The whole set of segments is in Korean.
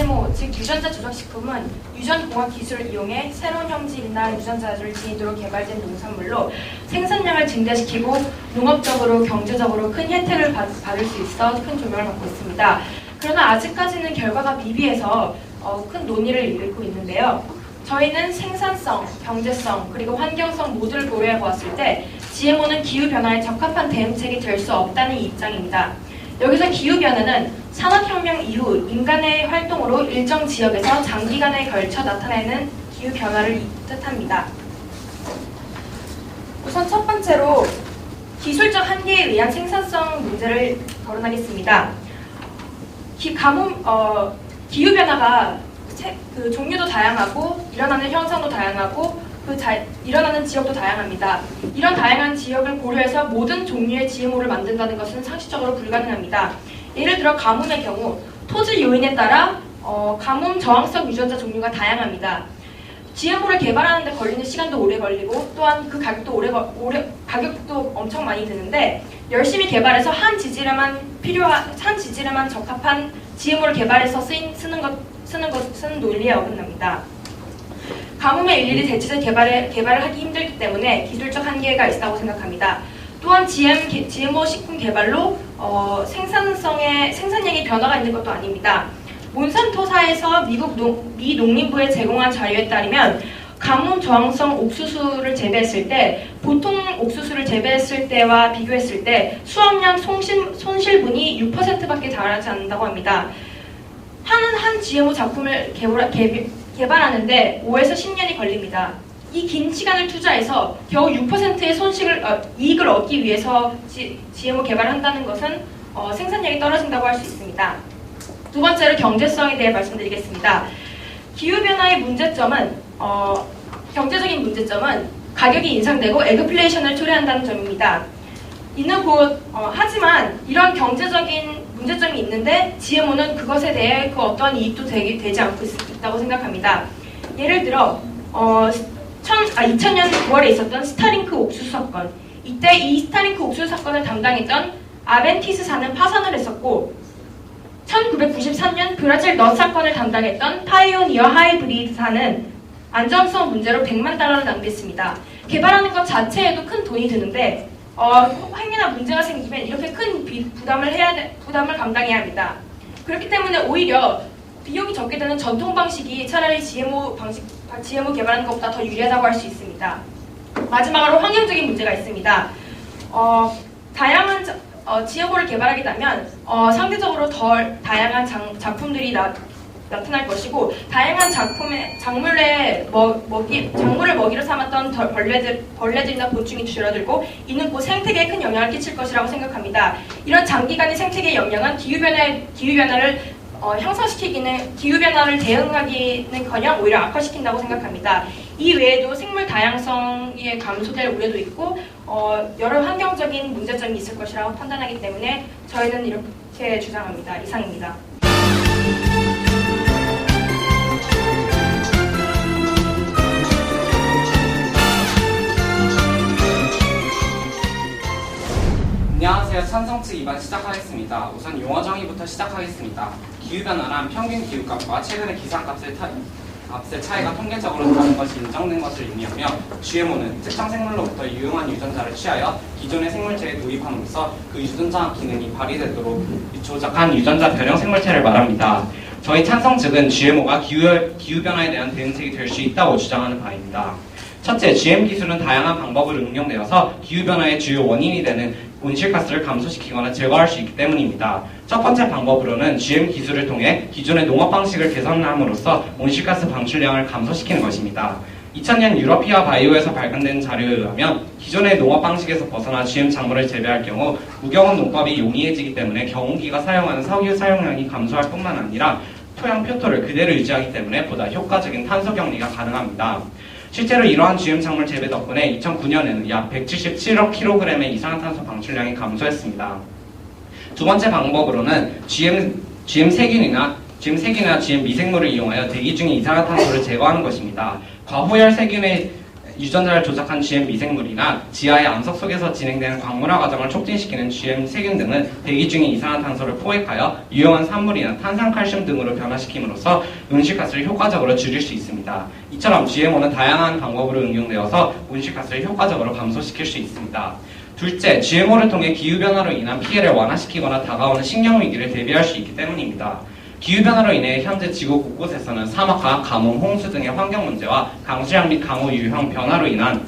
GMO, 즉 유전자 조작식품은 유전공학 기술을 이용해 새로운 형질이나 유전자를 지니도록 개발된 농산물로 생산량을 증대시키고 농업적으로, 경제적으로 큰 혜택을 받을 수 있어 큰 조명을 받고 있습니다. 그러나 아직까지는 결과가 미비해서 큰 논의를 일으키고 있는데요. 저희는 생산성, 경제성, 그리고 환경성 모두를 고려해 보았을 때 GMO는 기후변화에 적합한 대응책이 될 수 없다는 입장입니다. 여기서 기후변화는 산업혁명 이후 인간의 활동으로 일정 지역에서 장기간에 걸쳐 나타내는 기후변화를 뜻합니다. 우선 첫 번째로 기술적 한계에 의한 생산성 문제를 거론하겠습니다. 기후변화가 종류도 다양하고 일어나는 현상도 다양하고 일어나는 지역도 다양합니다. 이런 다양한 지역을 고려해서 모든 종류의 GMO를 만든다는 것은 상식적으로 불가능합니다. 예를 들어 가뭄의 경우 토지 요인에 따라 가뭄 저항성 유전자 종류가 다양합니다. GMO를 개발하는 데 걸리는 시간도 오래 걸리고 또한 그 가격도 엄청 많이 드는데 열심히 개발해서 한 지질에만 적합한 GMO를 개발해서 쓰는 논리에 어긋납니다. 가뭄에 일일이 대체제 개발을 하기 힘들기 때문에 기술적 한계가 있다고 생각합니다. 또한 GMO 식품 개발로 생산량에 변화가 있는 것도 아닙니다. 몬산토사에서 미 농림부에 제공한 자료에 따르면 가뭄 저항성 옥수수를 재배했을 때 보통 옥수수를 재배했을 때와 비교했을 때 수확량 손실분이 6%밖에 달하지 않는다고 합니다. 한 GMO 작품을 개발하는데 5에서 10년이 걸립니다. 이 긴 시간을 투자해서 겨우 6%의 이익을 얻기 위해서 GMO 개발을 한다는 것은 생산량이 떨어진다고 할 수 있습니다. 두 번째로 경제성에 대해 말씀드리겠습니다. 기후변화의 문제점은 경제적인 문제점은 가격이 인상되고 에그플레이션을 초래한다는 점입니다. 하지만 이런 경제적인 문제점이 있는데 GMO는 그것에 대해 그 어떠한 이익도 되지 않고 있다고 생각합니다. 예를 들어 2000년 9월에 있었던 스타링크 옥수수 사건, 이때 이 스타링크 옥수수 사건을 담당했던 아벤티스사는 파산을 했었고 1993년 브라질 넛 사건을 담당했던 파이오니어 하이브리드사는 안전성 문제로 $100만 낭비했습니다. 개발하는 것 자체에도 큰 돈이 드는데 행위나 문제가 생기면 이렇게 큰 부담을 감당해야 합니다. 그렇기 때문에 오히려 비용이 적게 드는 전통 방식이 차라리 GMO 개발하는 것보다 더 유리하다고 할 수 있습니다. 마지막으로 환경적인 문제가 있습니다. 다양한 GMO를 개발하게 되면 상대적으로 덜 다양한 작품들이 나타날 것이고 다양한 작물을 먹이로 삼았던 벌레들이나 곤충이 줄어들고 이는 곧 생태계에 큰 영향을 끼칠 것이라고 생각합니다. 이런 장기간의 생태계 영향은 기후변화를 대응하기는커녕 오히려 악화시킨다고 생각합니다. 이 외에도 생물 다양성이 감소될 우려도 있고 여러 환경적인 문제점이 있을 것이라고 판단하기 때문에 저희는 이렇게 주장합니다. 이상입니다. 안녕하세요. 찬성 측 2반 시작하겠습니다. 우선 용어 정의부터 시작하겠습니다. 기후변화란 평균 기후값과 최근의 기상값의 차이가 통계적으로 다른 것이 인정된 것을 의미하며 GMO는 특정 생물로부터 유용한 유전자를 취하여 기존의 생물체에 도입함으로써 그 유전자 기능이 발휘되도록 조작한 유전자 변형 생물체를 말합니다. 저희 찬성 측은 GMO가 기후변화에 대한 대응책이 될 수 있다고 주장하는 바입니다. 첫째, GM 기술은 다양한 방법으로 응용되어서 기후변화의 주요 원인이 되는 온실가스를 감소시키거나 제거할 수 있기 때문입니다. 첫 번째 방법으로는 GM 기술을 통해 기존의 농업 방식을 개선함으로써 온실가스 방출량을 감소시키는 것입니다. 2000년 유러피아 바이오에서 발간된 자료에 의하면 기존의 농업 방식에서 벗어나 GM 작물을 재배할 경우 무경운 농법이 용이해지기 때문에 경운기가 사용하는 석유 사용량이 감소할 뿐만 아니라 토양 표토를 그대로 유지하기 때문에 보다 효과적인 탄소 격리가 가능합니다. 실제로 이러한 GM 작물 재배 덕분에 2009년에는 약 177억 kg의 이산화탄소 방출량이 감소했습니다. 두 번째 방법으로는 GM 세균이나 GM 미생물을 이용하여 대기 중의 이산화탄소를 제거하는 것입니다. 과호열 세균의 유전자를 조작한 GM 미생물이나 지하의 암석 속에서 진행되는 광물화 과정을 촉진시키는 GM 세균 등은 대기 중에 이산화탄소를 포획하여 유용한 산물이나 탄산칼슘 등으로 변화시킴으로써 온실가스를 효과적으로 줄일 수 있습니다. 이처럼 GMO는 다양한 방법으로 응용되어서 온실가스를 효과적으로 감소시킬 수 있습니다. 둘째, GMO를 통해 기후변화로 인한 피해를 완화시키거나 다가오는 식량위기를 대비할 수 있기 때문입니다. 기후변화로 인해 현재 지구 곳곳에서는 사막화, 가뭄, 홍수 등의 환경 문제와 강수량 및 강우 유형 변화로 인한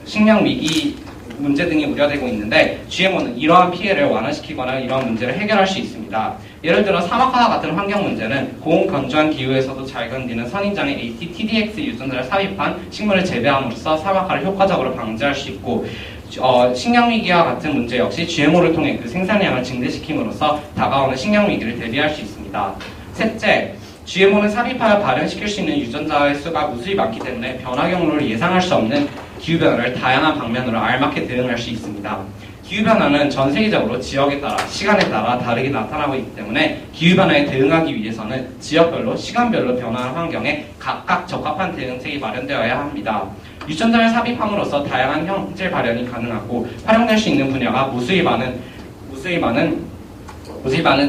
식량위기 문제 등이 우려되고 있는데 GMO는 이러한 피해를 완화시키거나 이러한 문제를 해결할 수 있습니다. 예를 들어 사막화와 같은 환경 문제는 고온 건조한 기후에서도 잘 견디는 선인장의 AT-TDX 유전자를 삽입한 식물을 재배함으로써 사막화를 효과적으로 방지할 수 있고 식량위기와 같은 문제 역시 GMO를 통해 그 생산량을 증대시킴으로써 다가오는 식량위기를 대비할 수 있습니다. 셋째, GMO는 삽입하여 발현시킬 수 있는 유전자의 수가 무수히 많기 때문에 변화 경로를 예상할 수 없는 기후변화를 다양한 방면으로 알맞게 대응할 수 있습니다. 기후변화는 전 세계적으로 지역에 따라, 시간에 따라 다르게 나타나고 있기 때문에 기후변화에 대응하기 위해서는 지역별로, 시간별로 변화하는 환경에 각각 적합한 대응책이 마련되어야 합니다. 유전자를 삽입함으로써 다양한 형질 발현이 가능하고 활용될 수 있는 분야가 무수히 많은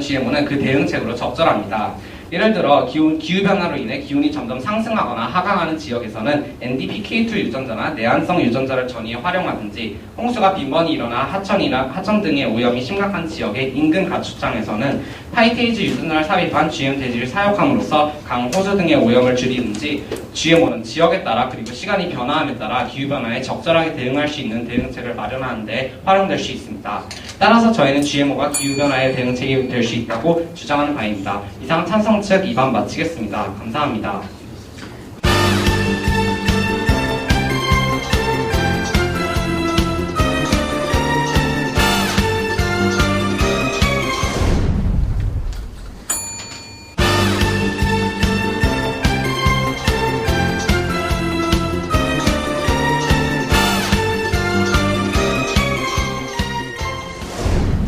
GMO는 그 대응책으로 적절합니다. 예를 들어 기후변화로 인해 기온이 점점 상승하거나 하강하는 지역에서는 NDPK2 유전자나 내한성 유전자를 전이에 활용하든지 홍수가 빈번히 일어나 하천 등의 오염이 심각한 지역의 인근 가축장에서는 파이테이즈 유전자를 삽입한 GM 돼지를 사육함으로써 강호수 등의 오염을 줄이든지 GMO는 지역에 따라 그리고 시간이 변화함에 따라 기후변화에 적절하게 대응할 수 있는 대응책을 마련하는 데 활용될 수 있습니다. 따라서 저희는 GMO가 기후변화의 대응책이 될 수 있다고 주장하는 바입니다. 이상 찬성 측 2반 마치겠습니다. 감사합니다.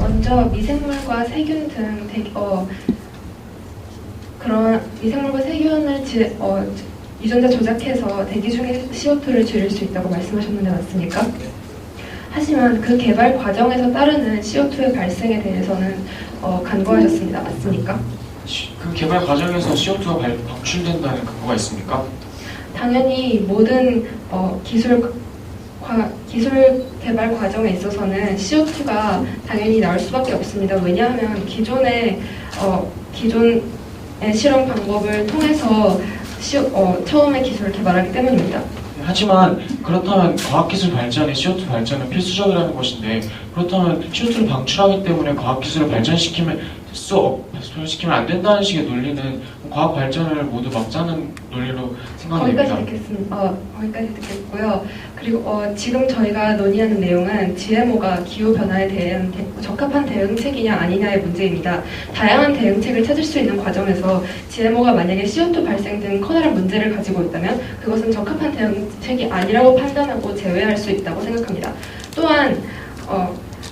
먼저 미생물과 세균 등 그런 미생물과 세균을 유전자 조작해서 대기 중에 CO2를 줄일 수 있다고 말씀하셨는데 맞습니까? 하지만 그 개발 과정에서 따르는 CO2의 발생에 대해서는 간과하셨습니다. 맞습니까? 그 개발 과정에서 CO2가 방출된다는 근거가 있습니까? 당연히 모든 기술 개발 과정에 있어서는 CO2가 당연히 나올 수밖에 없습니다. 왜냐하면 기존의 실험 방법을 통해서 처음에 기술을 개발하기 때문입니다. 하지만 그렇다면 과학기술 발전에 CO2 발전은 필수적이라는 것인데 그렇다면 CO2를 방출하기 때문에 과학기술을 발전시키면 안 된다는 식의 논리는 과학 발전을 모두 막자는 논리로 생각됩니다. 거기까지 듣겠고요. 그리고 지금 저희가 논의하는 내용은 GMO가 기후변화에 대한 적합한 대응책이냐 아니냐의 문제입니다. 다양한 대응책을 찾을 수 있는 과정에서 GMO가 만약에 CO2 발생 등 커다란 문제를 가지고 있다면 그것은 적합한 대응책이 아니라고 판단하고 제외할 수 있다고 생각합니다. 또한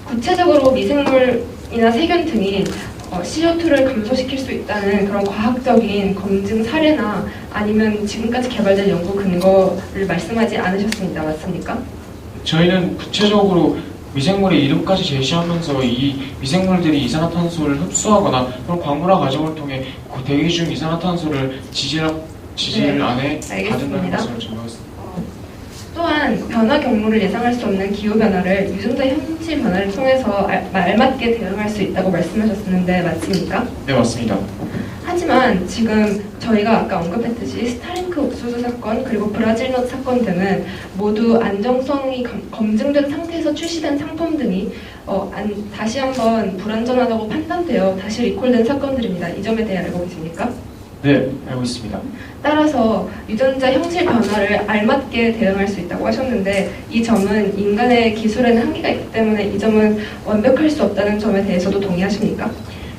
구체적으로 미생물이나 세균 등이 CO2를 감소시킬 수 있다는 그런 과학적인 검증 사례나 아니면 지금까지 개발된 연구 근거를 말씀하지 않으셨습니다. 맞습니까? 저희는 구체적으로 미생물의 이름까지 제시하면서 이 미생물들이 이산화탄소를 흡수하거나 그런 광물화 과정을 통해 그 대기 중 이산화탄소를 지질 안에 가둔다는 것을 증거했습니다. 또한 변화 경로를 예상할 수 없는 기후변화를 유전자 형질 변화를 통해서 알맞게 대응할 수 있다고 말씀하셨는데 맞습니까? 네, 맞습니다. 하지만 지금 저희가 아까 언급했듯이 스타링크 옥수수 사건 그리고 브라질넛 사건 등은 모두 안정성이 검증된 상태에서 출시된 상품 등이 다시 한번 불안전하다고 판단되어 다시 리콜된 사건들입니다. 이 점에 대해 알고 계십니까? 네, 알고 있습니다. 따라서 유전자 형질 변화를 알맞게 대응할 수 있다고 하셨는데 이 점은 인간의 기술에는 한계가 있기 때문에 이 점은 완벽할 수 없다는 점에 대해서도 동의하십니까?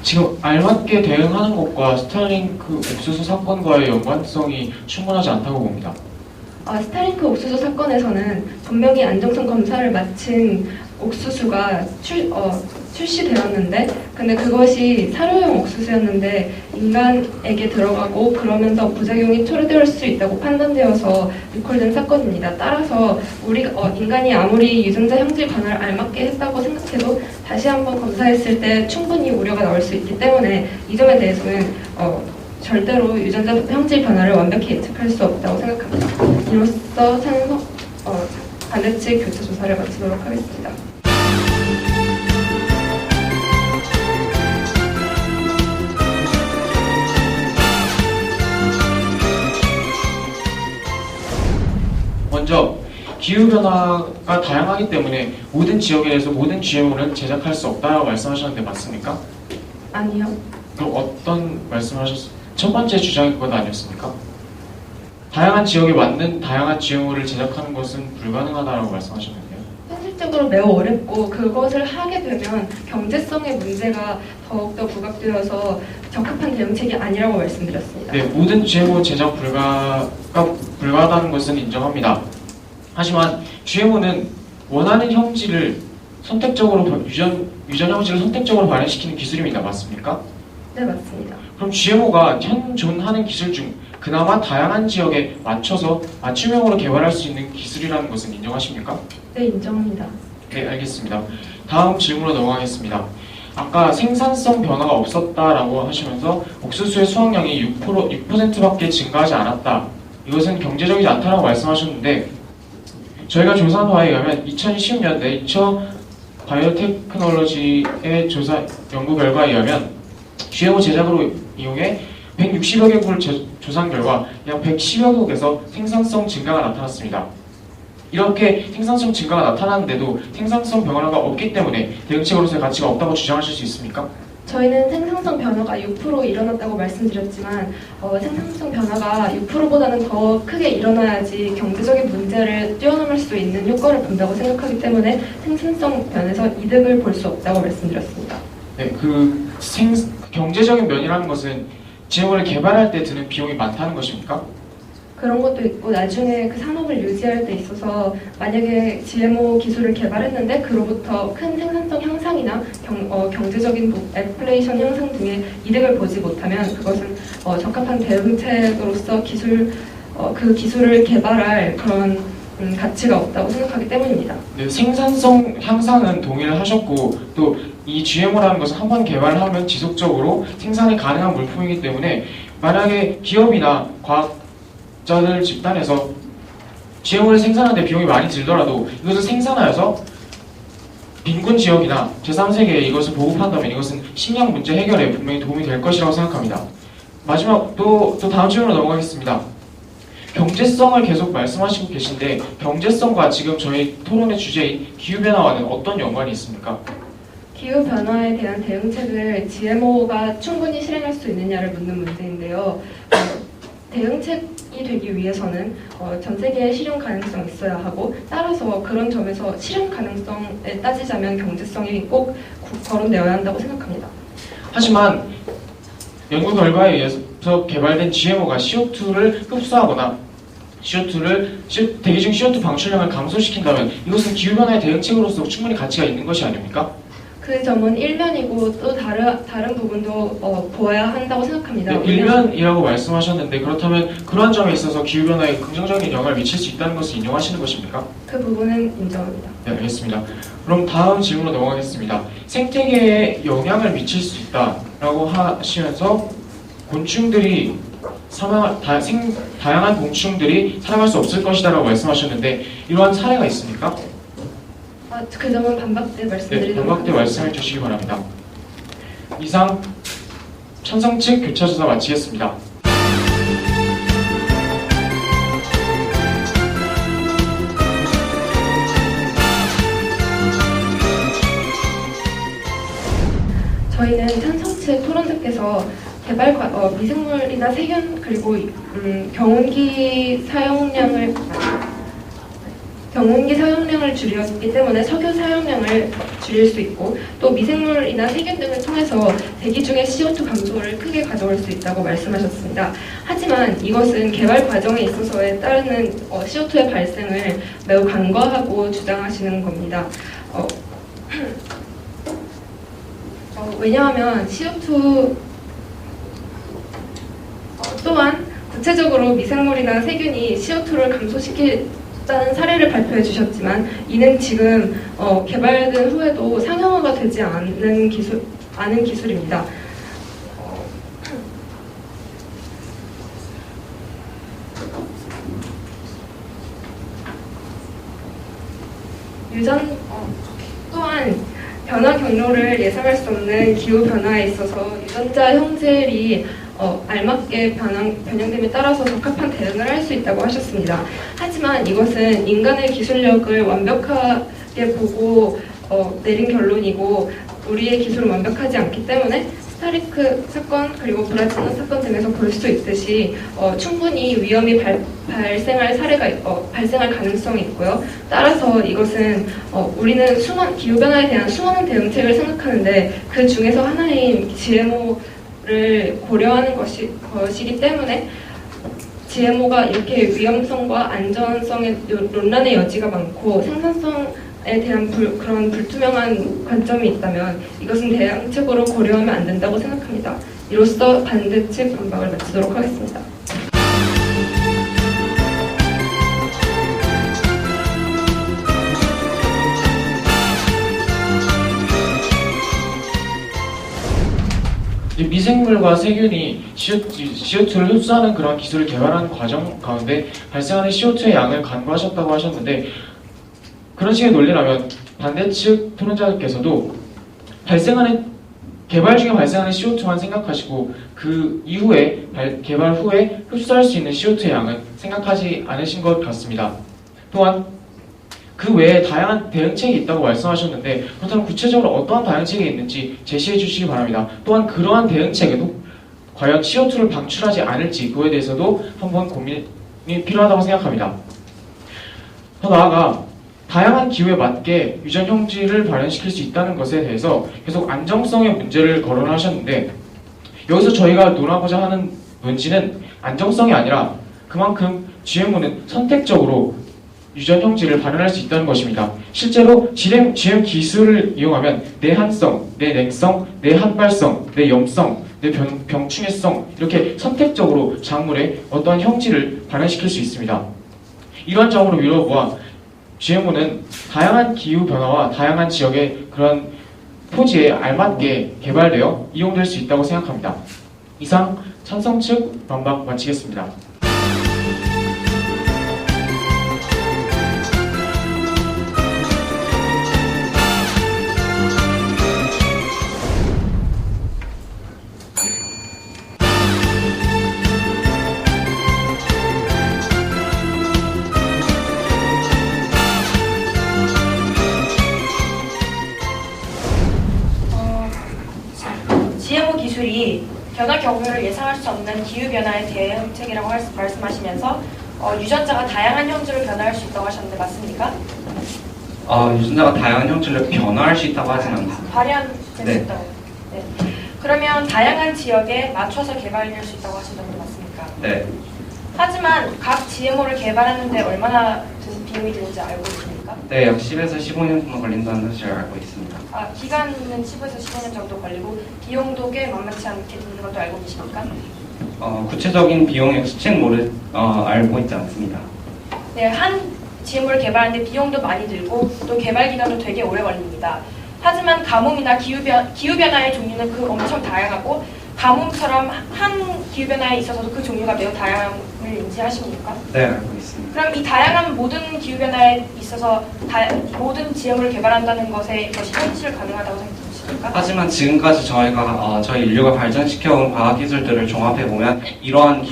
지금 알맞게 대응하는 것과 스타링크 옥수수 사건과의 연관성이 충분하지 않다고 봅니다. 스타링크 옥수수 사건에서는 분명히 안정성 검사를 마친 옥수수가 출시되었는데, 근데 그것이 사료용 옥수수였는데 인간에게 들어가고 그러면서 부작용이 초래될 수 있다고 판단되어서 리콜된 사건입니다. 따라서 인간이 아무리 유전자 형질 변화를 알맞게 했다고 생각해도 다시 한번 검사했을 때 충분히 우려가 나올 수 있기 때문에 이 점에 대해서는 절대로 유전자 형질 변화를 완벽히 예측할 수 없다고 생각합니다. 이로써 반대측 교차 조사를 마치도록 하겠습니다. 먼저 기후변화가 다양하기 때문에 모든 지역에 대해서 모든 GMO를 제작할 수 없다고 말씀하셨는데 맞습니까? 아니요. 그럼 어떤 말씀을 하셨어요? 첫 번째 주장이 그건 아니었습니까? 다양한 지역에 맞는 다양한 GMO를 제작하는 것은 불가능하다고 말씀하셨는데요. 현실적으로 매우 어렵고 그것을 하게 되면 경제성의 문제가 더욱더 부각되어서 적합한 대응책이 아니라고 말씀드렸습니다. 네, 모든 GMO 제작 불가하다는 것은 인정합니다. 하지만 GMO는 원하는 형질을 선택적으로 유전 형질을 선택적으로 발현시키는 기술입니다. 맞습니까? 네, 맞습니다. 그럼 GMO가 현존하는 기술 중 그나마 다양한 지역에 맞춰서 맞춤형으로 개발할 수 있는 기술이라는 것은 인정하십니까? 네, 인정합니다. 네, 알겠습니다. 다음 질문으로 넘어가겠습니다. 아까 생산성 변화가 없었다라고 하시면서 옥수수의 수확량이 6%밖에 증가하지 않았다. 이것은 경제적이지 않다라고 말씀하셨는데 저희가 조사한 바에 의하면 2010년대 인처 바이오테크놀로지의 조사 연구 결과에 의하면 GMO 제작으로 이용해 160여 개국을 조사한 결과 약 110여 국에서 생산성 증가가 나타났습니다. 이렇게 생산성 증가가 나타났는데도 생산성 변화가 없기 때문에 대응책으로서의 가치가 없다고 주장하실 수 있습니까? 저희는 생산성 변화가 6% 일어났다고 말씀드렸지만 생산성 변화가 6%보다는 더 크게 일어나야지 경제적인 문제를 뛰어넘을 수 있는 효과를 본다고 생각하기 때문에 생산성 면에서 이득을 볼 수 없다고 말씀드렸습니다. 네, 경제적인 면이라는 것은 GMO를 개발할 때 드는 비용이 많다는 것입니까? 그런 것도 있고 나중에 그 산업을 유지할 때 있어서 만약에 GMO 기술을 개발했는데 그로부터 큰 생산성 향상이나 경제적인 인플레이션 향상 등의 이득을 보지 못하면 그것은 적합한 대응책으로서 그 기술을 개발할 그런 가치가 없다고 생각하기 때문입니다. 네, 생산성 향상은 동의를 하셨고 또 이 GMO라는 것은 한 번 개발하면 지속적으로 생산이 가능한 물품이기 때문에 만약에 기업이나 과학자들 집단에서 GMO를 생산하는데 비용이 많이 들더라도 이것을 생산하여서 빈곤 지역이나 제3세계에 이것을 보급한다면 이것은 식량 문제 해결에 분명히 도움이 될 것이라고 생각합니다. 마지막 또 다음 질문으로 넘어가겠습니다. 경제성을 계속 말씀하시고 계신데 경제성과 지금 저희 토론의 주제인 기후변화와는 어떤 연관이 있습니까? 기후변화에 대한 대응책을 GMO가 충분히 실행할 수 있느냐를 묻는 문제인데요. 대응책이 되기 위해서는 전 세계에 실현 가능성이 있어야 하고 따라서 그런 점에서 실현 가능성에 따지자면 경제성이 꼭 거론되어야 한다고 생각합니다. 하지만 연구 결과에 의해서 개발된 GMO가 CO2를 흡수하거나 대기 중 CO2 방출량을 감소시킨다면 이것은 기후변화의 대응책으로서 충분히 가치가 있는 것이 아닙니까? 그 점은 일면이고 또 다른 부분도 보아야 한다고 생각합니다. 네, 일면이라고 말씀하셨는데 그렇다면 그러한 점에 있어서 기후변화에 긍정적인 영향을 미칠 수 있다는 것을 인정하시는 것입니까? 그 부분은 인정합니다. 네, 알겠습니다. 그럼 다음 질문으로 넘어가겠습니다. 생태계에 영향을 미칠 수 있다라고 하시면서 곤충들이 다양한 곤충들이 살아갈 수 없을 것이다라고 말씀하셨는데 이러한 사례가 있습니까? 그 점은 반박대 네, 말씀드리도록 반박대 말씀해 주시기 바랍니다. 이상 찬성 측 교차조사 마치겠습니다. 저희는 찬성 측 토론자께서 미생물이나 세균 그리고 경운기 사용량을 줄였기 때문에 석유 사용량을 줄일 수 있고 또 미생물이나 세균 등을 통해서 대기 중의 CO2 감소를 크게 가져올 수 있다고 말씀하셨습니다. 하지만 이것은 개발 과정에 있어서에 따르는 CO2의 발생을 매우 간과하고 주장하시는 겁니다. 왜냐하면 CO2 또한 구체적으로 미생물이나 세균이 CO2를 감소시키자는 사례를 발표해 주셨지만 이는 지금 개발된 후에도 상용화가 되지 않은 기술입니다. 또한 변화 경로를 예상할 수 없는 기후 변화에 있어서 유전자 형질이 알맞게 변형됨에 따라서 적합한 대응을 할 수 있다고 하셨습니다. 하지만 이것은 인간의 기술력을 완벽하게 보고 내린 결론이고 우리의 기술은 완벽하지 않기 때문에 스타리크 사건 그리고 브라질너 사건 등에서 볼 수 있듯이 충분히 위험이 발생할 가능성이 있고요. 따라서 이것은 우리는 기후 변화에 대한 수많은 대응책을 생각하는데 그 중에서 하나인 GMO를 고려하는 것이기 때문에 GMO가 이렇게 위험성과 안전성의 논란의 여지가 많고 생산성에 대한 그런 불투명한 관점이 있다면 이것은 대응책으로 고려하면 안 된다고 생각합니다. 이로써 반대측 반박을 마치도록 하겠습니다. 미생물과 세균이 CO2를 흡수하는 그런 기술을 개발하는 과정 가운데 발생하는 CO2의 양을 간과하셨다고 하셨는데 그런 식의 논리라면 반대측 토론자들께서도 개발 중에 발생하는 CO2만 생각하시고 그 이후에 개발 후에 흡수할 수 있는 CO2의 양은 생각하지 않으신 것 같습니다. 또한 그 외에 다양한 대응책이 있다고 말씀하셨는데 그렇다면 구체적으로 어떠한 대응책이 있는지 제시해 주시기 바랍니다. 또한 그러한 대응책에도 과연 CO2를 방출하지 않을지 그에 대해서도 한번 고민이 필요하다고 생각합니다. 더 나아가 다양한 기후에 맞게 유전 형질을 발현시킬 수 있다는 것에 대해서 계속 안정성의 문제를 거론하셨는데 여기서 저희가 논하고자 하는 논지는 안정성이 아니라 그만큼 GMO는 선택적으로 유전 형질을 발현할 수 있다는 것입니다. 실제로 GM 기술을 이용하면 내한성, 내냉성, 내한발성, 내염성, 내병충해성 이렇게 선택적으로 작물에 어떠한 형질을 발현시킬 수 있습니다. 이러한 점으로 미뤄보아 GMO는 다양한 기후 변화와 다양한 지역의 그런 토지에 알맞게 개발되어 이용될 수 있다고 생각합니다. 이상 찬성 측 반박 마치겠습니다. GMO 기술이 변화 경로를 예상할 수 없는 기후변화에 대응책이라고 말씀하시면서 유전자가 다양한 형질로 변화할 수 있다고 하셨는데 맞습니까? 유전자가 다양한 형질로 변화할 수 있다고 하진 않습니다. 발현될 수 네. 있다고. 네. 그러면 다양한 지역에 맞춰서 개발될 수 있다고 하신다고 맞습니까? 네. 하지만 각 GMO를 개발하는데 얼마나 비용이 드는지 알고 계십니까? 네, 약 10에서 15년 정도 걸린다는 사실을 알고 있습니다. 기간은 10에서 15년 정도 걸리고 비용도 꽤 만만치 않게 드는 것도 알고 계십니까? 구체적인 비용의 수치는 알고 있지 않습니다. 네, 한 GMO를 개발하는데 비용도 많이 들고 또 개발 기간도 되게 오래 걸립니다. 하지만 가뭄이나 기후변화의 종류는 엄청 다양하고 가뭄처럼 한 기후변화에 있어서도 그 종류가 매우 다양함을 인지하십니까? 네, 알고 있습니다. 그럼 이 다양한 모든 기후변화에 있어서 모든 GMO를 개발한다는 것이 현실 가능하다고 생각하십니까? 하지만 지금까지 저희 인류가 발전시켜온 과학기술들을 종합해보면 이런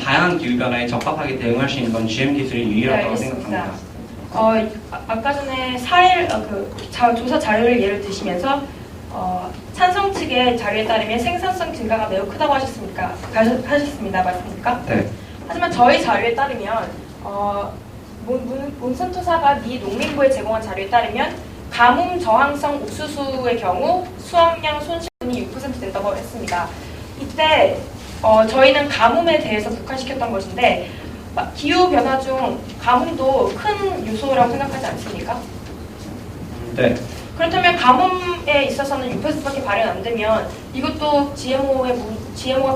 다양한 기후변화에 적합하게 대응할 수 있는 건 GM 기술이 유일하다고 생각합니다. 아까 전에 조사 자료를 예를 드시면서 찬성 측의 자료에 따르면 생산성 증가가 매우 크다고 하셨습니다. 맞습니까? 네. 하지만 저희 자료에 따르면 몬산토사가 미 농림부에 제공한 자료에 따르면 가뭄 저항성 옥수수의 경우 수확량 손실분이 6% 된다고 했습니다. 이때 저희는 가뭄에 대해서 국한시켰던 것인데 기후 변화 중 가뭄도 큰 요소라고 생각하지 않습니까? 네. 그렇다면 가뭄에 있어서는 6%밖에 발현 안 되면 이것도 GMO가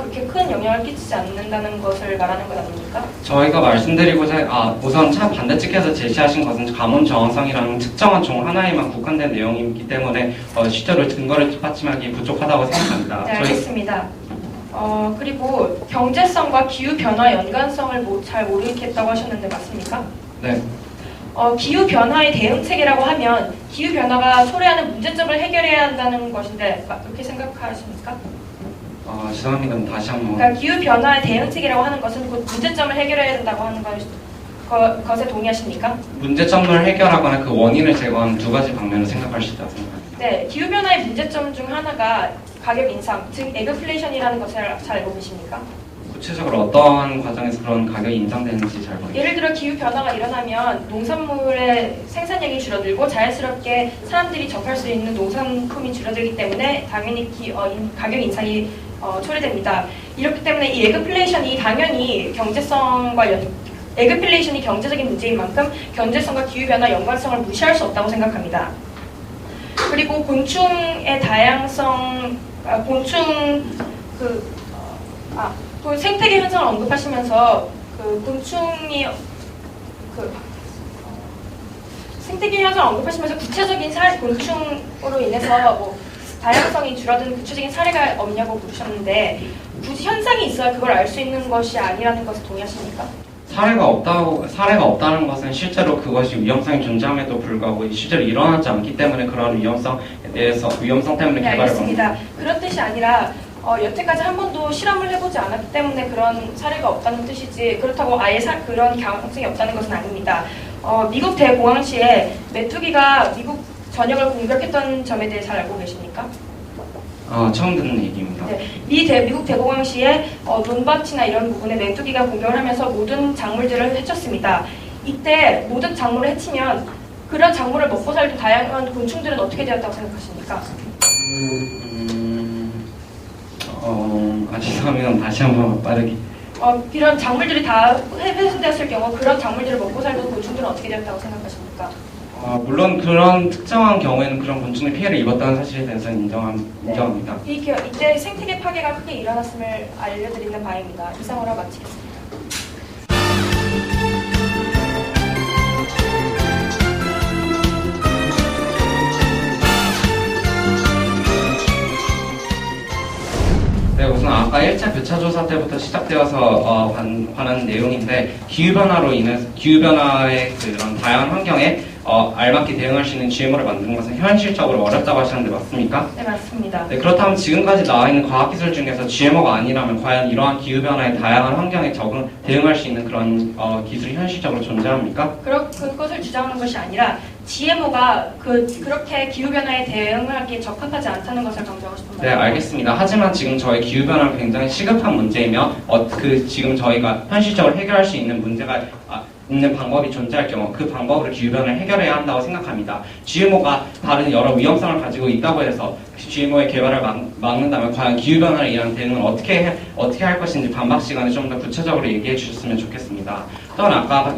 그렇게 큰 영향을 끼치지 않는다는 것을 말하는 것 아닙니까? 저희가 말씀드리고자 우선 차 반대측에서 제시하신 것은 가뭄 저항성이라는 특정한 종 하나에만 국한된 내용이기 때문에 실제로 근거를 뒷받침하기 부족하다고 생각합니다. 네, 알겠습니다. 그리고 경제성과 기후 변화 연관성을 잘 모르겠다고 하셨는데 맞습니까? 네. 기후 변화의 대응책이라고 하면 기후 변화가 초래하는 문제점을 해결해야 한다는 것인데 그렇게 생각하십니까? 죄송합니다. 다시 한번. 그러니까 기후 변화의 대응책이라고 하는 것은 곧 문제점을 해결해야 된다고 하는 것에 동의하십니까? 문제점을 해결하거나 그 원인을 제거하는 두 가지 방면을 생각할 수 있다고 생각합니다. 네, 기후 변화의 문제점 중 하나가 가격 인상, 즉 에그플레이션이라는 것을 잘 알고 계십니까? 구체적으로 어떠한 과정에서 그런 가격이 인상되는지 잘 모르겠습니다. 예를 들어 기후 변화가 일어나면 농산물의 생산량이 줄어들고 자연스럽게 사람들이 접할 수 있는 농산품이 줄어들기 때문에 당연히 가격 인상이 초래됩니다. 이렇기 때문에 이 에그플레이션이 당연히 에그플레이션이 경제적인 문제인 만큼 경제성과 기후 변화 연관성을 무시할 수 없다고 생각합니다. 그리고 곤충의 다양성, 그 생태계 현상을 언급하시면서 생태계 현상을 언급하시면서 구체적인 곤충으로 인해서 다양성이 줄어드는 구체적인 사례가 없냐고 물으셨는데 굳이 현상이 있어야 그걸 알 수 있는 것이 아니라는 것에 동의하십니까? 사례가 없다는 것은 실제로 그것이 위험성이 존재함에도 불구하고 실제로 일어나지 않기 때문에 그런 위험성 때문에 네, 개발을 알겠습니다. 그런 뜻이 아니라 여태까지 한 번도 실험을 해보지 않았기 때문에 그런 사례가 없다는 뜻이지 그렇다고 아예 그런 가능성이 없다는 것은 아닙니다. 미국 대공황시에 메뚜기가 미국 전역을 공격했던 점에 대해 잘 알고 계십니까? 처음 듣는 얘기입니다. 네, 미국 대공황시에 논밭이나 이런 부분에 메뚜기가 공격을 하면서 모든 작물들을 해쳤습니다. 이때 모든 작물을 해치면 그런 작물을 먹고 살던 다양한 곤충들은 어떻게 되었다고 생각하십니까? 죄송합니다. 다시 한번 빠르게. 이런 작물들이 다 훼손되었을 경우 그런 작물들을 먹고 살던 곤충들은 어떻게 되었다고 생각하십니까? 물론 그런 특정한 경우에는 그런 곤충이 피해를 입었다는 사실에 대해서는 인정합니다. 이때 생태계 파괴가 크게 일어났음을 알려드리는 바입니다. 이상으로 마치겠습니다. 네, 우선 아까 1차 교차 조사 때부터 시작되어서 관한 내용인데 기후변화의 그런 다양한 환경에 알맞게 대응할 수 있는 GMO를 만드는 것은 현실적으로 어렵다고 하시는데 맞습니까? 네, 맞습니다. 네, 그렇다면 지금까지 나와 있는 과학기술 중에서 GMO가 아니라면 과연 이러한 기후변화의 다양한 환경에 대응할 수 있는 그런 기술이 현실적으로 존재합니까? 그것을 주장하는 것이 아니라 GMO가 그렇게 기후변화에 대응하기에 적합하지 않다는 것을 강조하고 싶은 네, 말입니다. 알겠습니다. 하지만 지금 저희 기후변화는 굉장히 시급한 문제이며 지금 저희가 현실적으로 해결할 수 있는 문제가 있는 방법이 존재할 경우 그 방법으로 기후변화를 해결해야 한다고 생각합니다. GMO가 다른 여러 위험성을 가지고 있다고 해서 GMO의 개발을 막는다면 과연 기후변화에 의한 대응을 어떻게 할 것인지 반박 시간에 좀 더 구체적으로 얘기해 주셨으면 좋겠습니다. 또한 아까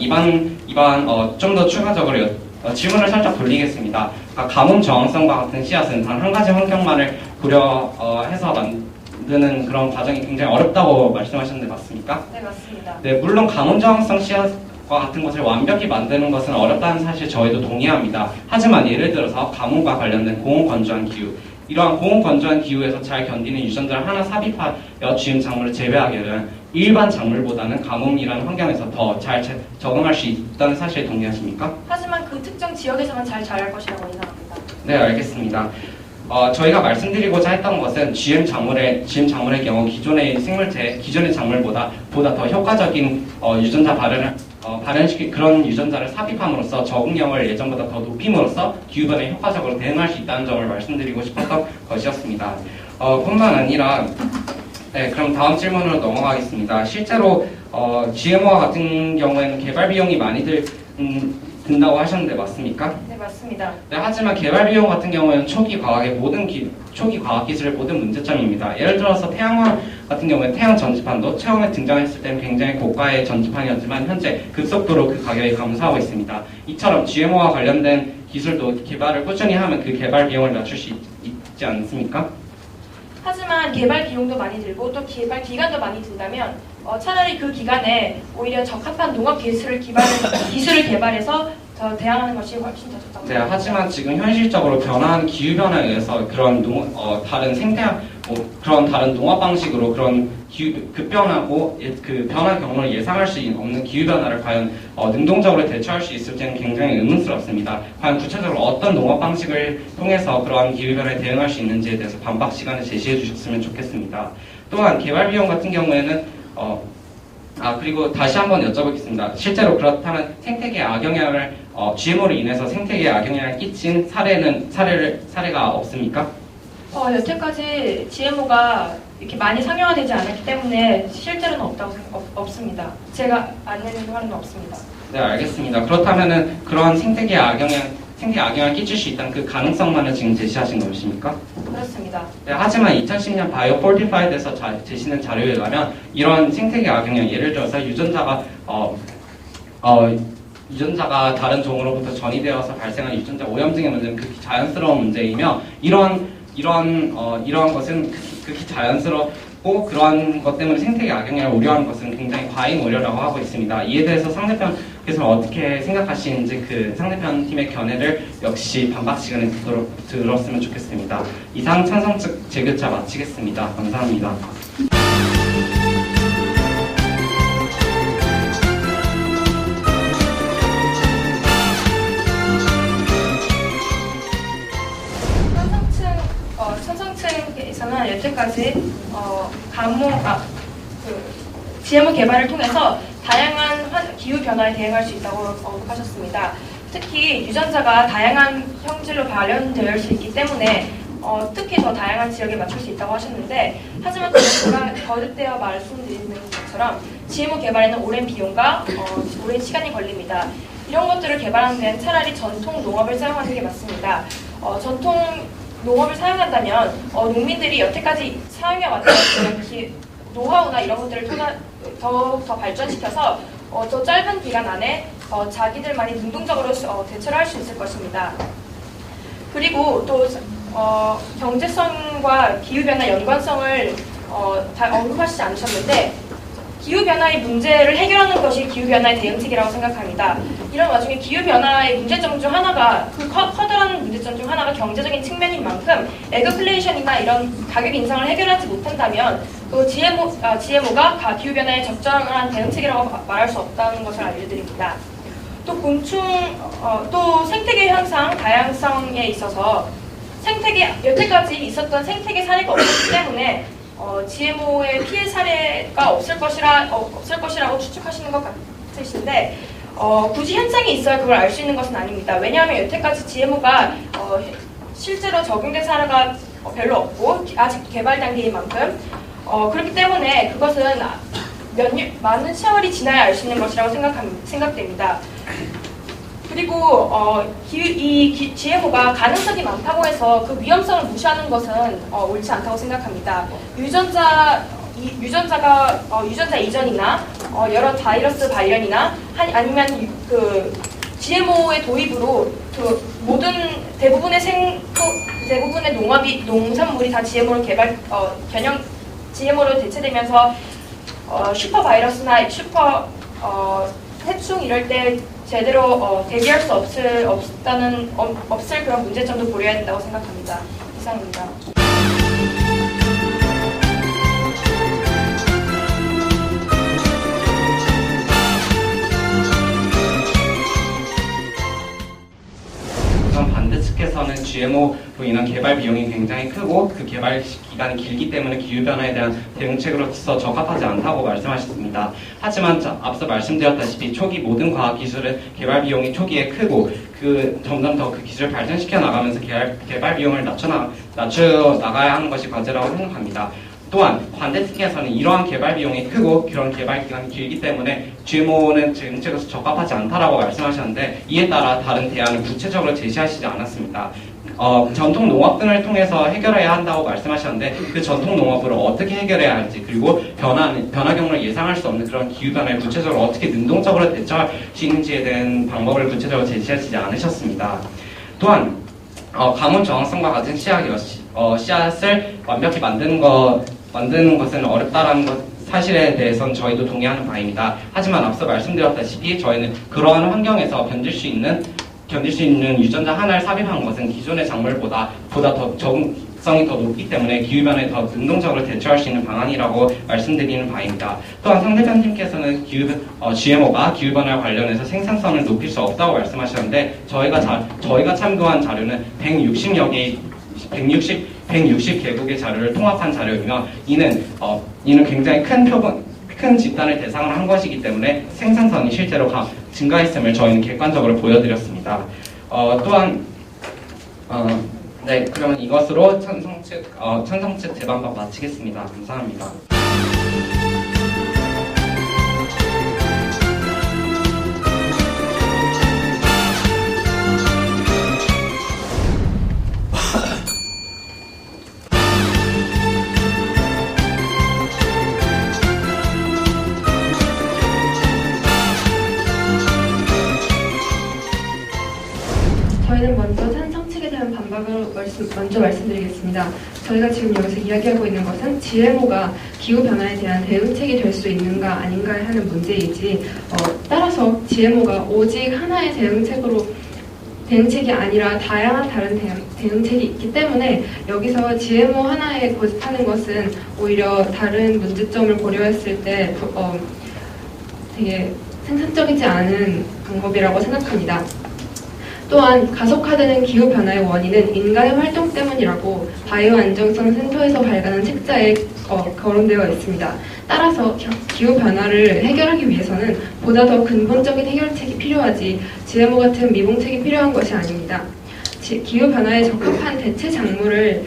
좀 더 추가적으로 질문을 살짝 돌리겠습니다. 가뭄 저항성과 같은 씨앗은 단 한 가지 환경만을 고려해서 만드는 그런 과정이 굉장히 어렵다고 말씀하셨는데 맞습니까? 네, 맞습니다. 네, 물론 가뭄 저항성 씨앗과 같은 것을 완벽히 만드는 것은 어렵다는 사실 저희도 동의합니다. 하지만 예를 들어서 가뭄과 관련된 고온 건조한 기후, 이러한 고온 건조한 기후에서 잘 견디는 유전자를 하나 삽입하여 지은 작물을 재배하게 되면 일반 작물보다는 가뭄이라는 환경에서 더 잘 적응할 수 있다는 사실에 동의하십니까? 하지만 그 특정 지역에서만 잘 자랄 것이라고 예상합니다. 네, 알겠습니다. 저희가 말씀드리고자 했던 것은 GM 작물의 경우 기존의 작물보다 더 효과적인 유전자 발현시킨 그런 유전자를 삽입함으로써 적응력을 예전보다 더 높임으로써 기후변화에 효과적으로 대응할 수 있다는 점을 말씀드리고 싶었던 것이었습니다. 뿐만 아니라 네, 그럼 다음 질문으로 넘어가겠습니다. 실제로 GMO와 같은 경우에는 개발 비용이 많이 든다고 하셨는데 맞습니까? 네, 맞습니다. 네, 하지만 개발 비용 같은 경우에는 초기 과학 기술의 모든 문제점입니다. 예를 들어서 태양광 같은 경우에 태양 전지판도 처음에 등장했을 때는 굉장히 고가의 전지판이었지만 현재 급속도로 그 가격이 감소하고 있습니다. 이처럼 GMO와 관련된 기술도 개발을 꾸준히 하면 그 개발 비용을 낮출 수 있지 않습니까? 하지만 개발 비용도 많이 들고 또 개발 기간도 많이 든다면 차라리 그 기간에 오히려 적합한 농업 기술을 개발해서 더 대항하는 것이 훨씬 더 좋다고 네, 생각합니다. 하지만 지금 현실적으로 변화하는 기후 변화에 의해서 그런 다른 그런 다른 농업 방식으로 그런 급변하고 그 변화 경로를 예상할 수 없는 기후 변화를 과연 능동적으로 대처할 수 있을지는 굉장히 의문스럽습니다. 과연 구체적으로 어떤 농업 방식을 통해서 그러한 기후 변화에 대응할 수 있는지에 대해서 반박 시간을 제시해 주셨으면 좋겠습니다. 또한 개발 비용 같은 경우에는 그리고 다시 한번 여쭤보겠습니다. 실제로 그렇다면 생태계 악영향을 GMO로 인해서 생태계에 악영향을 끼친 사례가 없습니까? 여태까지 GMO가 이렇게 많이 상용화되지 않았기 때문에 실제로는 없습니다. 제가 아는 바는 없습니다. 네, 알겠습니다. 그렇다면은 그런 생태계 악영향을 끼칠 수 있다는 그 가능성만을 지금 제시하신 것입니까? 그렇습니다. 네, 하지만 2010년 바이오 폴티파이드에서 제시된 자료에 의하면 이런 생태계 악영향, 예를 들어서 유전자가 다른 종으로부터 전이되어서 발생한 유전자 오염증의 문제는 극히 자연스러운 문제이며 이러한 것은 극히 자연스럽고 그러한 것 때문에 생태계 악영향을 우려하는 것은 굉장히 과잉 우려라고 하고 있습니다. 이에 대해서 상대편께서는 어떻게 생각하시는지 그 상대편 팀의 견해를 역시 반박 시간에 들었으면 좋겠습니다. 이상 찬성 측 재교차 마치겠습니다. 감사합니다. 천성층에서는 여태까지 GMO 개발을 통해서 다양한 기후 변화에 대응할 수 있다고 언급하셨습니다. 특히 유전자가 다양한 형질로 발현될 수 있기 때문에 특히 더 다양한 지역에 맞출 수 있다고 하셨는데, 하지만 제가 거듭되어 말씀드리는 것처럼 GMO 개발에는 오랜 비용과 오랜 시간이 걸립니다. 이런 것들을 개발하는 데는 차라리 전통 농업을 사용하는 게 맞습니다. 전통 농업을 사용한다면 농민들이 여태까지 사용해왔던 노하우나 이런 것들을 더 발전시켜서 더 짧은 기간 안에 자기들만이 능동적으로 대처를 할 수 있을 것입니다. 그리고 또 경제성과 기후변화 연관성을 다 언급하시지 않으셨는데, 기후변화의 문제를 해결하는 것이 기후변화의 대응책이라고 생각합니다. 이런 와중에 기후변화의 문제점 중 하나가, 그 커다란 문제점 중 하나가 경제적인 측면인 만큼 에그플레이션이나 이런 가격 인상을 해결하지 못한다면 또 GMO가 기후변화에 적절한 대응책이라고 말할 수 없다는 것을 알려드립니다. 또 또 생태계 현상, 다양성에 있어서 여태까지 있었던 생태계 사례가 없기 때문에 GMO의 피해 사례가 없을 것이라고 추측하시는 것 같으신데, 굳이 현상이 있어야 그걸 알 수 있는 것은 아닙니다. 왜냐하면 여태까지 GMO가 실제로 적용된 사례가 별로 없고 아직 개발 단계인 만큼 그렇기 때문에 그것은 많은 세월이 지나야 알 수 있는 것이라고 생각됩니다. 그리고 이 GMO가 가능성이 많다고 해서 그 위험성을 무시하는 것은 옳지 않다고 생각합니다. 유전자 이전이나 여러 바이러스 발현이나 아니면 그 GMO의 도입으로 그 대부분의 농산물이 다 GMO로 대체되면서 슈퍼 바이러스나 슈퍼 해충 이럴 때 제대로 대비할 수 없을 그런 문제점도 고려해야 된다고 생각합니다. 이상입니다. 우선 반대 측에서는 GMO로 인한 개발 비용이 굉장히 크고 그 개발 기간이 길기 때문에 기후변화에 대한 대응책으로서 적합하지 않다고 말씀하셨습니다. 하지만 앞서 말씀드렸다시피 초기 모든 과학기술은 개발 비용이 초기에 크고 점점 더 그 기술을 발전시켜 나가면서 개발 비용을 낮춰 나가야 하는 것이 과제라고 생각합니다. 또한 반대 측에서는 이러한 개발 비용이 크고 그런 개발 기간이 길기 때문에 GMO는 정책에서 적합하지 않다라고 말씀하셨는데, 이에 따라 다른 대안을 구체적으로 제시하시지 않았습니다. 전통 농업 등을 통해서 해결해야 한다고 말씀하셨는데, 그 전통 농업을 어떻게 해결해야 할지, 그리고 변화 경로를 예상할 수 없는 그런 기후 변화에 구체적으로 어떻게 능동적으로 대처할 수 있는지에 대한 방법을 구체적으로 제시하시지 않으셨습니다. 또한 가뭄 저항성과 같은 씨앗을 완벽히 만드는 것은 어렵다라는 사실에 대해서는 저희도 동의하는 바입니다. 하지만 앞서 말씀드렸다시피 저희는 그러한 환경에서 견딜 수 있는 유전자 하나를 삽입한 것은 기존의 작물보다 더 적응성이 더 높기 때문에 기후변화에 더 능동적으로 대처할 수 있는 방안이라고 말씀드리는 바입니다. 또한 상대편 팀께서는 GMO가 기후변화와 관련해서 생산성을 높일 수 없다고 말씀하셨는데 저희가 참고한 자료는 160개국의 자료를 통합한 자료이며 이는 굉장히 큰 집단을 대상으로 한 것이기 때문에 생산성이 실제로 증가했음을 저희는 객관적으로 보여드렸습니다. 또한 네, 그러면 이것으로 천성측 재반박 마치겠습니다. 감사합니다. 저희는 먼저 찬성 측에 대한 반박을 먼저 말씀드리겠습니다. 저희가 지금 여기서 이야기하고 있는 것은 GMO가 기후변화에 대한 대응책이 될 수 있는가 아닌가 하는 문제이지 따라서 GMO가 오직 하나의 대응책이 아니라 다양한 다른 대응책이 있기 때문에 여기서 GMO 하나에 고집하는 것은 오히려 다른 문제점을 고려했을 때 되게 생산적이지 않은 방법이라고 생각합니다. 또한 가속화되는 기후변화의 원인은 인간의 활동 때문이라고 바이오 안정성 센터에서 발간한 책자에 거론되어 있습니다. 따라서 기후변화를 해결하기 위해서는 보다 더 근본적인 해결책이 필요하지 GMO 같은 미봉책이 필요한 것이 아닙니다. 기후변화에 적합한 대체 작물을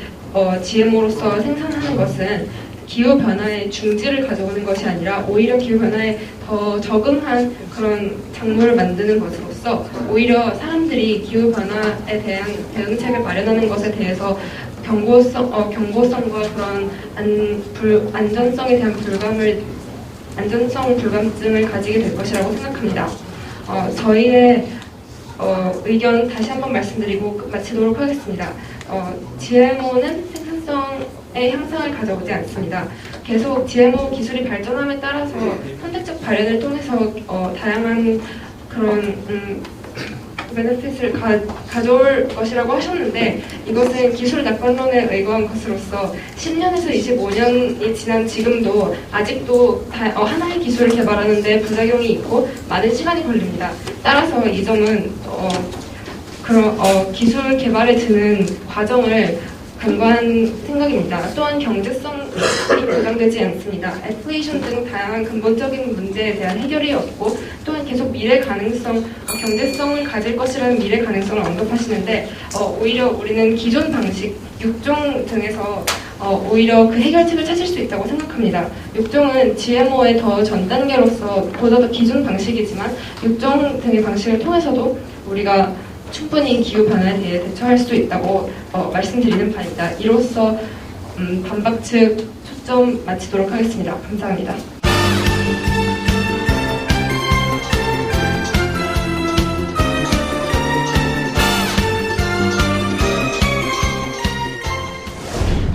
GMO로서 생산하는 것은 기후변화의 중지를 가져오는 것이 아니라 오히려 기후변화에 더 적응한 그런 작물을 만드는 것으로서 오히려 사람들이 기후변화에 대한 대응책을 마련하는 것에 대해서 경고성과 그런 안전성에 대한 안전성 불감증을 가지게 될 것이라고 생각합니다. 저희의 의견 다시 한번 말씀드리고 마치도록 하겠습니다. GMO는 생산성의 향상을 가져오지 않습니다. 계속 GMO 기술이 발전함에 따라서 선택적 발현을 통해서 다양한 그런 베네핏을 가져올 것이라고 하셨는데 이것은 기술 낙관론에 의거한 것으로서 10년에서 25년이 지난 지금도 아직도 하나의 기술을 개발하는데 부작용이 있고 많은 시간이 걸립니다. 따라서 이 점은 기술 개발에 드는 과정을 간과한 생각입니다. 또한 경제성이 보장되지 않습니다. 애플레이션 등 다양한 근본적인 문제에 대한 해결이 없고 또한 계속 미래 가능성, 경제성을 가질 것이라는 미래 가능성을 언급하시는데 오히려 우리는 기존 방식, 육종 등에서 오히려 그 해결책을 찾을 수 있다고 생각합니다. 육종은 GMO의 더 전 단계로서 보다 더 기존 방식이지만 육종 등의 방식을 통해서도 우리가 충분히 기후변화에 대해 대처할 수 있다고 말씀드리는 바입니다. 이로써 반박 측 초점 마치도록 하겠습니다. 감사합니다.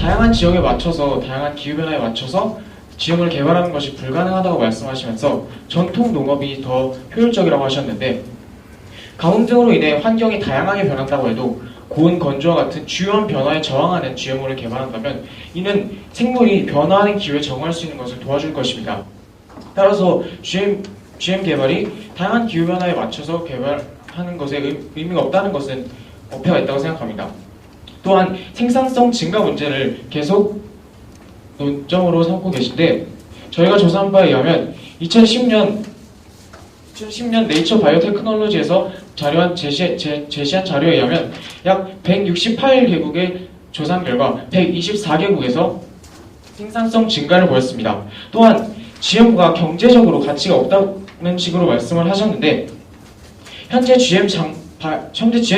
다양한 지역에 맞춰서 다양한 기후변화에 맞춰서 지형을 개발하는 것이 불가능하다고 말씀하시면서 전통 농업이 더 효율적이라고 하셨는데 가뭄 등으로 인해 환경이 다양하게 변한다고 해도 고온 건조와 같은 주요한 변화에 저항하는 GMO를 개발한다면 이는 생물이 변화하는 기후에 적응할 수 있는 것을 도와줄 것입니다. 따라서 GM 개발이 다양한 기후변화에 맞춰서 개발하는 것에 의미가 없다는 것은 어폐가 있다고 생각합니다. 또한 생산성 증가 문제를 계속 논점으로 삼고 계신데 저희가 조사한 바에 의하면 2010년 네이처 바이오테크놀로지에서 제시한 자료에 의하면 약 168개국의 조사 결과 124개국에서 생산성 증가를 보였습니다. 또한 GMO가 경제적으로 가치가 없다는 식으로 말씀을 하셨는데 현재 GM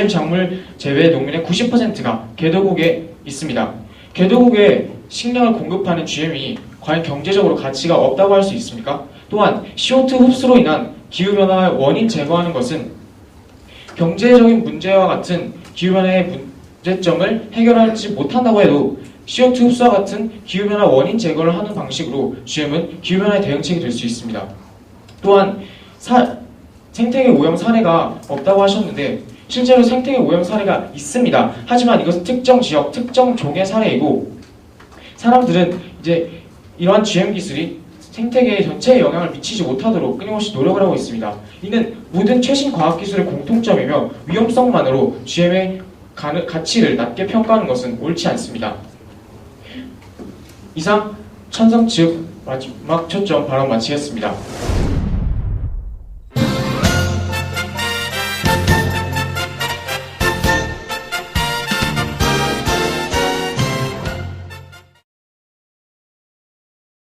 작물 재배 농민의 90%가 개도국에 있습니다. 개도국에 식량을 공급하는 GM이 과연 경제적으로 가치가 없다고 할 수 있습니까? 또한 CO2 흡수로 인한 기후변화의 원인 제거하는 것은 경제적인 문제와 같은 기후변화의 문제점을 해결하지 못한다고 해도 CO2 흡수와 같은 기후변화 원인 제거를 하는 방식으로 GM은 기후변화의 대응책이 될 수 있습니다. 또한 생태계 오염 사례가 없다고 하셨는데 실제로 생태계 오염 사례가 있습니다. 하지만 이것은 특정 지역, 특정 종의 사례이고 사람들은 이제 이러한 GM 기술이 생태계 전체에 영향을 미치지 못하도록 끊임없이 노력을 하고 있습니다. 이는 모든 최신 과학 기술의 공통점이며 위험성만으로 GM의 가치를 낮게 평가하는 것은 옳지 않습니다. 이상 찬성 측 마지막 초점 발언 마치겠습니다.